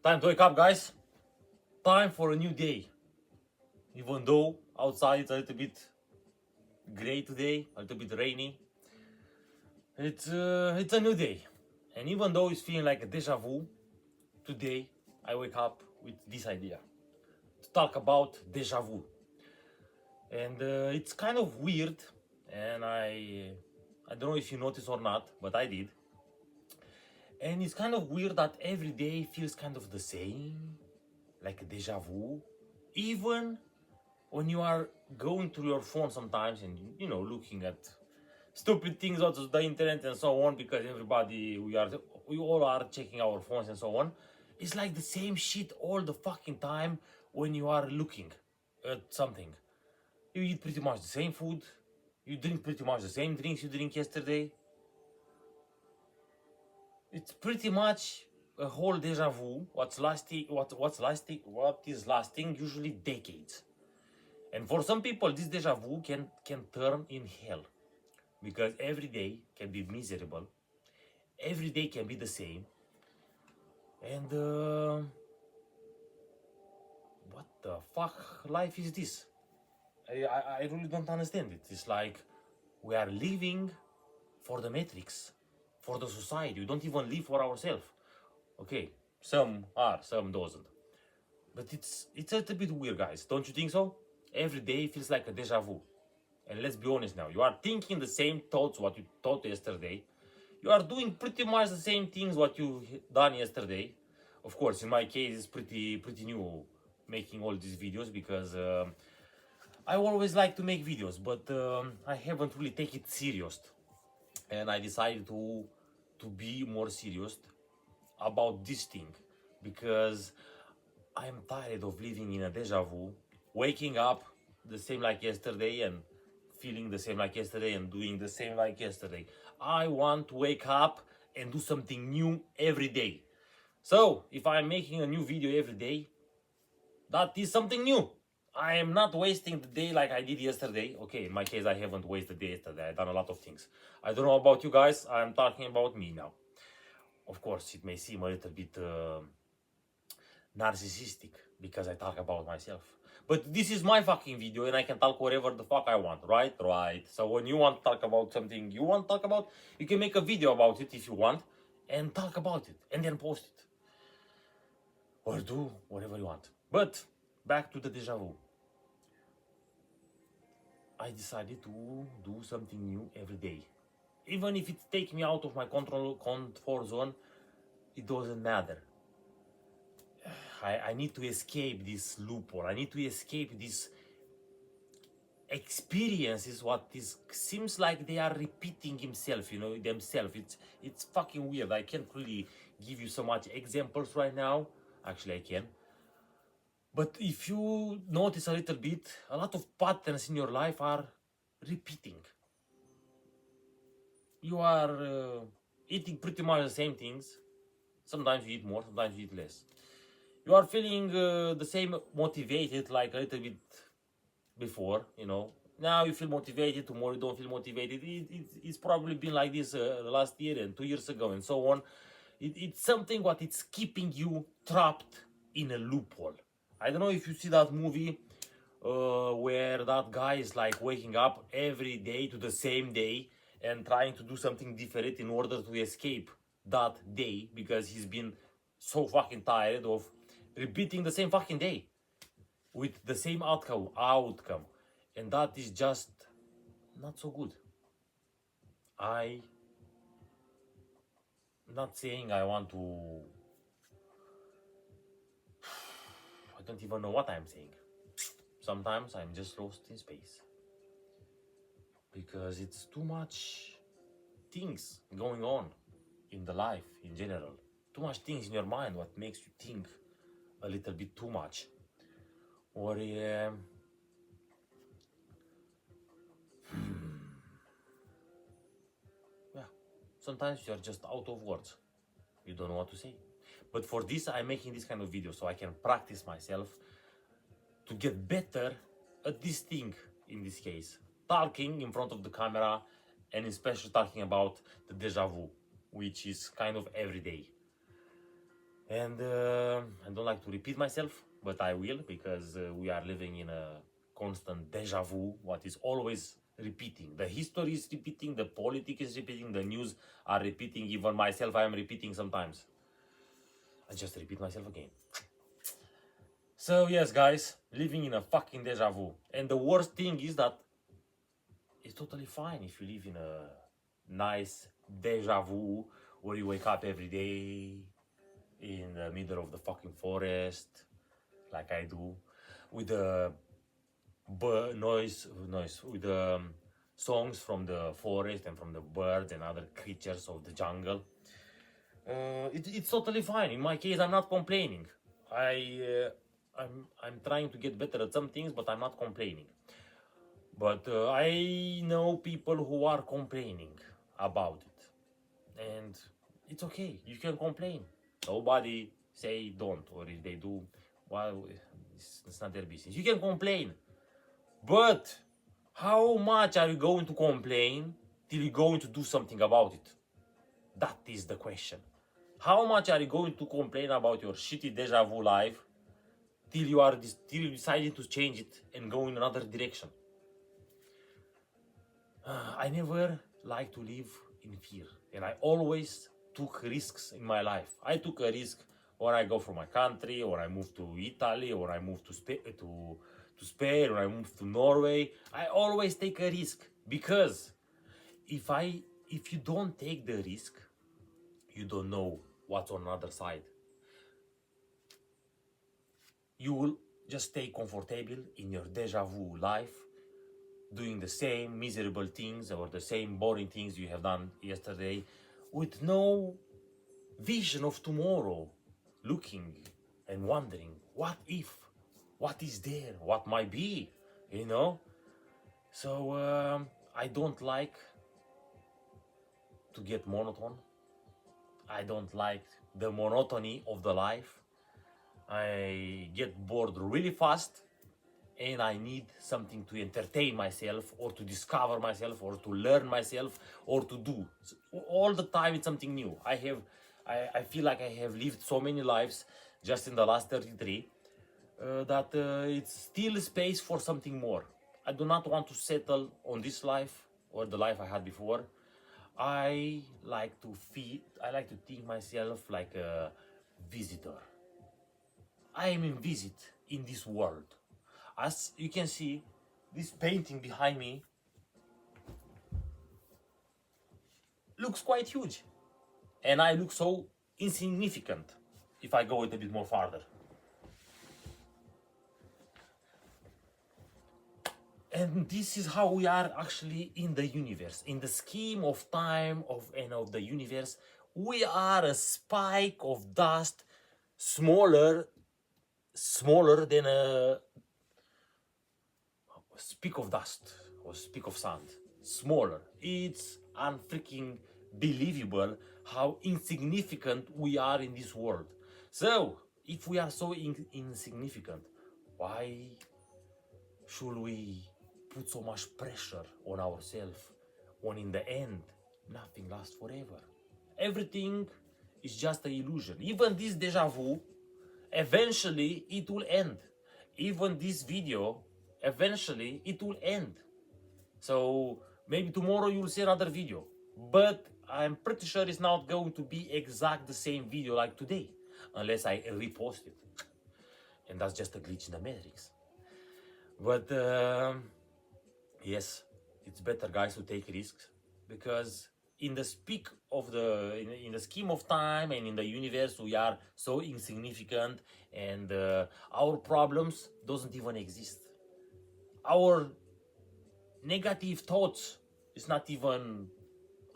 Time to wake up, guys. Time for a new day. Even though outside it's a little bit gray today, a little bit rainy, it's a new day. And even though it's feeling like a deja vu, today I wake up with this idea to talk about deja vu. And it's kind of weird, and I don't know if you noticed or not, but I did. And it's kind of weird that every day feels kind of the same, like a deja vu. Even when you are going through your phone sometimes and looking at stupid things out of the internet and so on, because we all are checking our phones and so on. It's like the same shit all the fucking time when you are looking at something. You eat pretty much the same food, you drink pretty much the same drinks you drink yesterday. It's pretty much a whole deja vu. What is lasting usually decades. And for some people, this deja vu can turn in hell, because every day can be miserable, every day can be the same, and what the fuck life is this? I really don't understand it. It's like we are living for the matrix, for the society. We don't even live for ourselves. Okay, some are, some doesn't. But it's a little bit weird, guys. Don't you think so? Every day feels like a deja vu. And let's be honest now, you are thinking the same thoughts what you thought yesterday. You are doing pretty much the same things what you done yesterday. Of course, in my case, it's pretty new making all these videos, because I always like to make videos, but I haven't really taken it serious. And I decided to be more serious about this thing, because I'm tired of living in a deja vu, waking up the same like yesterday and feeling the same like yesterday and doing the same like yesterday. I want to wake up and do something new every day. So if I'm making a new video every day, that is something new. I am not wasting the day like I did yesterday. Okay, in my case, I haven't wasted the day yesterday. I've done a lot of things. I don't know about you guys. I'm talking about me now. Of course, it may seem a little bit narcissistic because I talk about myself. But this is my fucking video and I can talk whatever the fuck I want, right? Right. So when you want to talk about something you want to talk about, you can make a video about it if you want and talk about it and then post it. Or do whatever you want. But back to the deja vu. I decided to do something new every day. Even if it takes me out of my comfort zone, it doesn't matter. I need to escape this loophole. I need to escape these experiences. What is seems like they are repeating themselves. It's fucking weird. I can't really give you so much examples right now. Actually, I can. But if you notice a little bit, a lot of patterns in your life are repeating. You are eating pretty much the same things. Sometimes you eat more, sometimes you eat less. You are feeling the same motivated like a little bit before, Now you feel motivated, tomorrow you don't feel motivated. It's probably been like this last year and 2 years ago and so on. It's something what it's keeping you trapped in a loophole. I don't know if you see that movie where that guy is like waking up every day to the same day and trying to do something different in order to escape that day, because he's been so fucking tired of repeating the same fucking day with the same outcome. And that is just not so good. I'm not saying I want to... I don't even know what I'm saying. Sometimes I'm just lost in space, because it's too much things going on in the life in general. Too much things in your mind what makes you think a little bit too much. Or yeah, sometimes you're just out of words. You don't know what to say. But for this, I'm making this kind of video so I can practice myself to get better at this thing, in this case. Talking in front of the camera, and especially talking about the deja vu, which is kind of every day. And I don't like to repeat myself, but I will, because we are living in a constant deja vu, what is always repeating. The history is repeating, the politics is repeating, the news are repeating, even myself I am repeating sometimes. I just repeat myself again. So yes, guys, living in a fucking deja vu. And the worst thing is that it's totally fine if you live in a nice deja vu where you wake up every day in the middle of the fucking forest, like I do, with the noise, with the songs from the forest and from the birds and other creatures of the jungle. It's totally fine. In my case, I'm not complaining. I'm trying to get better at some things, but I'm not complaining. But I know people who are complaining about it, and it's okay. You can complain. Nobody say don't, or if they do, well, it's not their business. You can complain, but how much are you going to complain till you're going to do something about it? That is the question. How much are you going to complain about your shitty deja vu life till you decided to change it and go in another direction? I never like to live in fear, and I always took risks in my life. I took a risk when I go from my country, or I moved to Italy, or I moved to Spain, or I moved to Norway. I always take a risk, because if you don't take the risk, you don't know what's on the other side. You will just stay comfortable in your deja vu life, doing the same miserable things or the same boring things you have done yesterday, with no vision of tomorrow, looking and wondering what is there, what might be, you know. So I don't like to get monotone. I don't like the monotony of the life. I get bored really fast, and I need something to entertain myself, or to discover myself, or to learn myself, or to do. So all the time it's something new. I feel like I have lived so many lives just in the last 33, that it's still space for something more. I do not want to settle on this life or the life I had before. I like to think myself like a visitor. I am in visit in this world. As you can see, this painting behind me looks quite huge, and I look so insignificant if I go it a bit more farther. And this is how we are actually in the universe. In the scheme of time of the universe, we are a spike of dust, smaller than a speck of dust or speck of sand. Smaller. It's unfreaking believable how insignificant we are in this world. So, if we are so insignificant, why should we put so much pressure on ourselves when in the end nothing lasts forever? Everything is just an illusion. Even this deja vu, eventually it will end. Even this video, eventually it will end. So maybe tomorrow you'll see another video, but I'm pretty sure it's not going to be exact the same video like today, unless I repost it, and that's just a glitch in the matrix. But yes, it's better, guys, to take risks, because in the speak of in the scheme of time and in the universe, we are so insignificant, and our problems doesn't even exist. Our negative thoughts is not even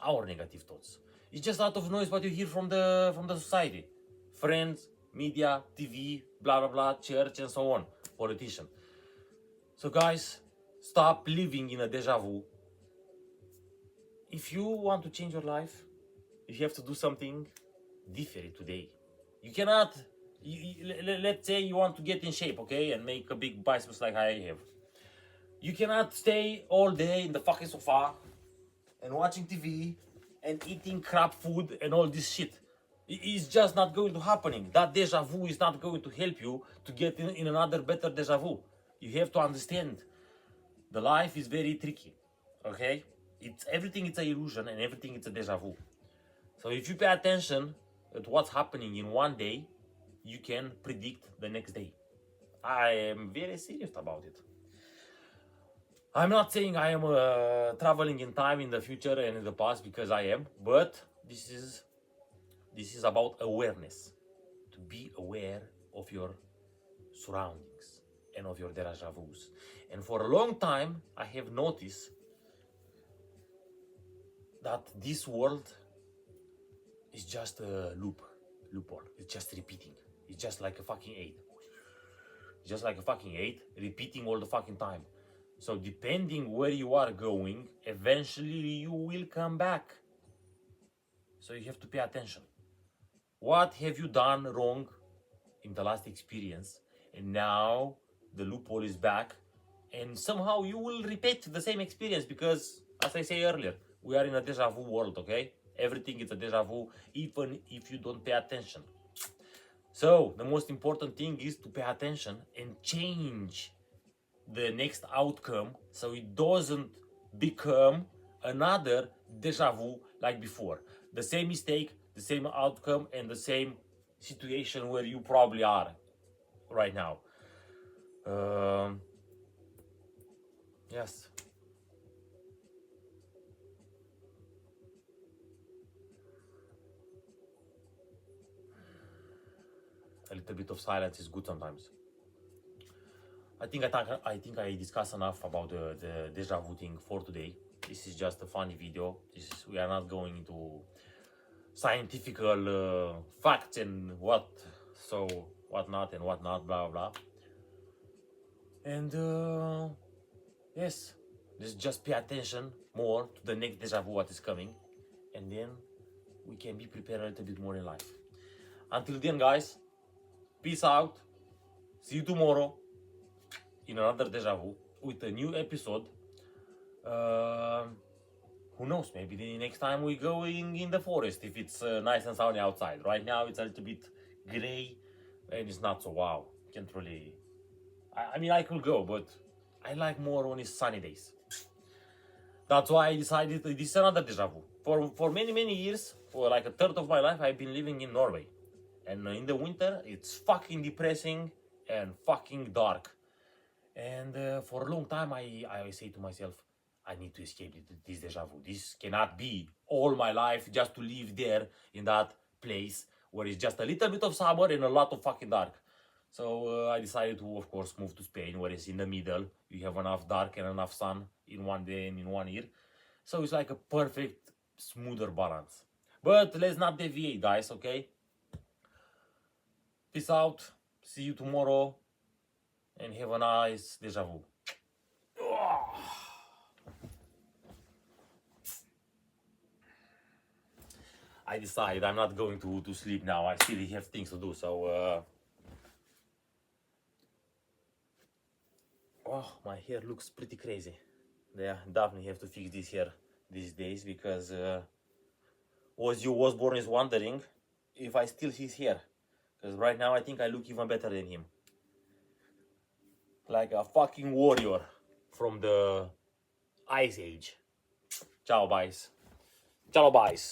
our negative thoughts. It's just out of noise what you hear from the society, friends, media, TV, blah blah blah, church, and so on, politician. So guys, stop living in a deja vu. If you want to change your life, you have to do something different today. You cannot. Let's say you want to get in shape, okay, and make a big biceps like I have. You cannot stay all day in the fucking sofa and watching TV and eating crap food and all this shit. It's just not going to happening. That deja vu is not going to help you to get in another better deja vu. You have to understand the life is very tricky. Okay? It's everything it's an illusion and everything it's a deja vu. So if you pay attention at what's happening in one day, you can predict the next day. I am very serious about it. I'm not saying I am traveling in time in the future and in the past, because I am, but this is about awareness. To be aware of your surroundings and of your deja vus. And for a long time, I have noticed that this world is just a loophole. It's just repeating. It's just like a fucking 8. Just like a fucking 8, repeating all the fucking time. So depending where you are going, eventually you will come back. So you have to pay attention. What have you done wrong in the last experience? And now the loophole is back, and somehow you will repeat the same experience, because, as I say earlier, we are in a deja vu world, okay? Everything is a deja vu, even if you don't pay attention. So the most important thing is to pay attention and change the next outcome, so it doesn't become another deja vu like before. The same mistake, the same outcome, and the same situation where you probably are right now. Yes. A little bit of silence is good sometimes. I think I discussed enough about the deja vu thing for today. This is just a funny video. We are not going into scientific facts and what not and what not, blah blah. And yes, let's just pay attention more to the next deja vu what is coming, and then we can be prepared a little bit more in life. Until then, guys, peace out. See you tomorrow in another deja vu with a new episode. Who knows, maybe the next time we're going in the forest if it's nice and sunny outside. Right now it's a little bit gray and it's not so wow. Can't really, I mean, I could go, but I like more when it's sunny days. That's why I decided this is another deja vu. For many years, for like a third of my life, I've been living in Norway. And in the winter, it's fucking depressing and fucking dark. And for a long time, I say to myself, I need to escape this deja vu. This cannot be all my life just to live there in that place where it's just a little bit of summer and a lot of fucking dark. So I decided to, of course, move to Spain, where it's in the middle. You have enough dark and enough sun in one day and in 1 year. So it's like a perfect, smoother balance. But let's not deviate, guys, okay? Peace out. See you tomorrow. And have a nice deja vu. I decided I'm not going to sleep now. I still have things to do, so oh, my hair looks pretty crazy. Yeah, definitely have to fix this hair these days, because Ozzy Osbourne is wondering if I steal his hair. Because right now I think I look even better than him. Like a fucking warrior from the Ice Age. Ciao, boys. Ciao, boys.